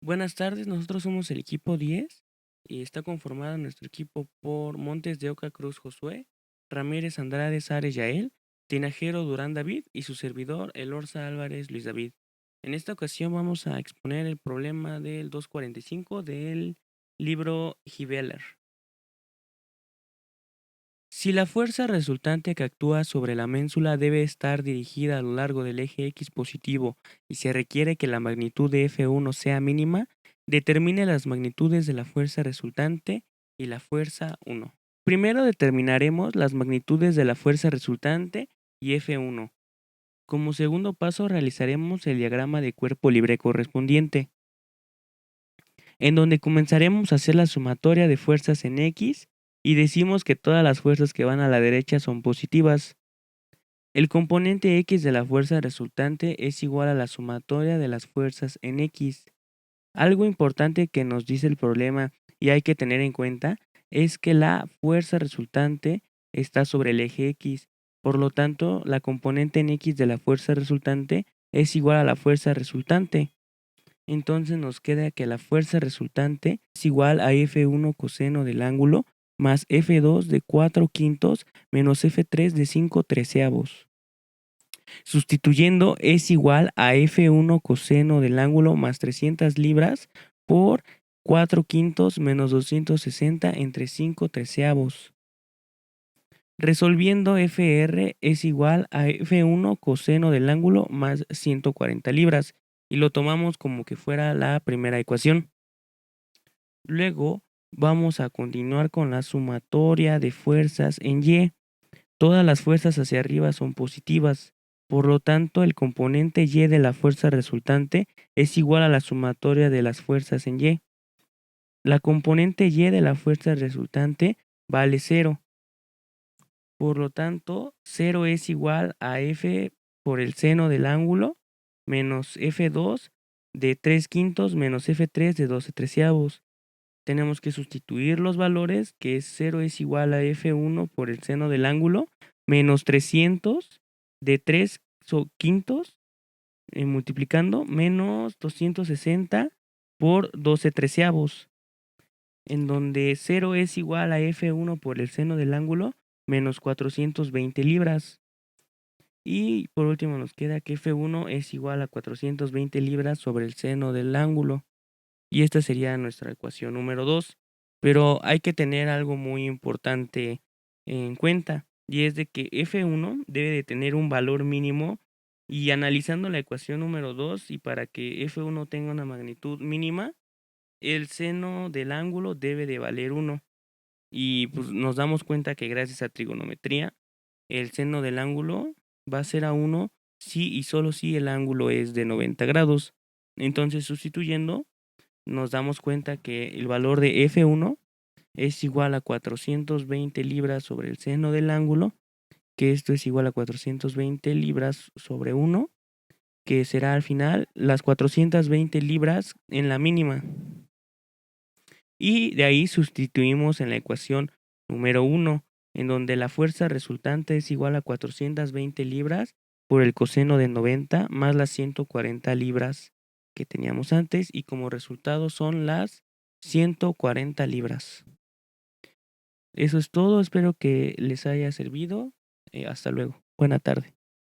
Buenas tardes, nosotros somos el equipo 10 y está conformado nuestro equipo por Montes de Oca Cruz Josué, Ramírez Andrade Sárez Yael, Tinajero Durán David y su servidor Elorza Álvarez Luis David. En esta ocasión vamos a exponer el problema del 245 del libro Gibeler. Si la fuerza resultante que actúa sobre la ménsula debe estar dirigida a lo largo del eje X positivo y se requiere que la magnitud de F1 sea mínima, determine las magnitudes de la fuerza resultante y la fuerza 1. Primero determinaremos las magnitudes de la fuerza resultante y F1. Como segundo paso realizaremos el diagrama de cuerpo libre correspondiente, en donde comenzaremos a hacer la sumatoria de fuerzas en X y decimos que todas las fuerzas que van a la derecha son positivas. El componente X de la fuerza resultante es igual a la sumatoria de las fuerzas en X. Algo importante que nos dice el problema y hay que tener en cuenta es que la fuerza resultante está sobre el eje X. Por lo tanto, la componente en X de la fuerza resultante es igual a la fuerza resultante. Entonces nos queda que la fuerza resultante es igual a F1 coseno del ángulo más F2 de 4 quintos menos F3 de 5 treceavos. Sustituyendo es igual a F1 coseno del ángulo más 300 libras por 4 quintos menos 260 entre 5 treceavos. Resolviendo FR es igual a F1 coseno del ángulo más 140 libras y lo tomamos como que fuera la primera ecuación. Luego vamos a continuar con la sumatoria de fuerzas en Y. Todas las fuerzas hacia arriba son positivas, por lo tanto el componente Y de la fuerza resultante es igual a la sumatoria de las fuerzas en Y. La componente Y de la fuerza resultante vale 0. Por lo tanto, 0 es igual a F por el seno del ángulo menos F2 de 3 quintos menos F3 de 12 treceavos. Tenemos que sustituir los valores, que 0 es igual a F1 por el seno del ángulo menos 300 de 3 quintos multiplicando menos 260 por 12 treceavos, en donde 0 es igual a F1 por el seno del ángulo menos 420 libras. Y por último nos queda que F1 es igual a 420 libras sobre el seno del ángulo. Y esta sería nuestra ecuación número 2. Pero hay que tener algo muy importante en cuenta, y es de que F1 debe de tener un valor mínimo, y analizando la ecuación número 2, y para que F1 tenga una magnitud mínima, el seno del ángulo debe de valer 1. Y pues nos damos cuenta que gracias a trigonometría, el seno del ángulo va a ser a 1 si y solo si el ángulo es de 90 grados. Entonces, sustituyendo, nos damos cuenta que el valor de F1 es igual a 420 libras sobre el seno del ángulo, que esto es igual a 420 libras sobre 1, que será al final las 420 libras en la mínima. Y de ahí sustituimos en la ecuación número 1, en donde la fuerza resultante es igual a 420 libras por el coseno de 90 más las 140 libras que teníamos antes, y como resultado son las 140 libras. Eso es todo, espero que les haya servido. Hasta luego. Buena tarde.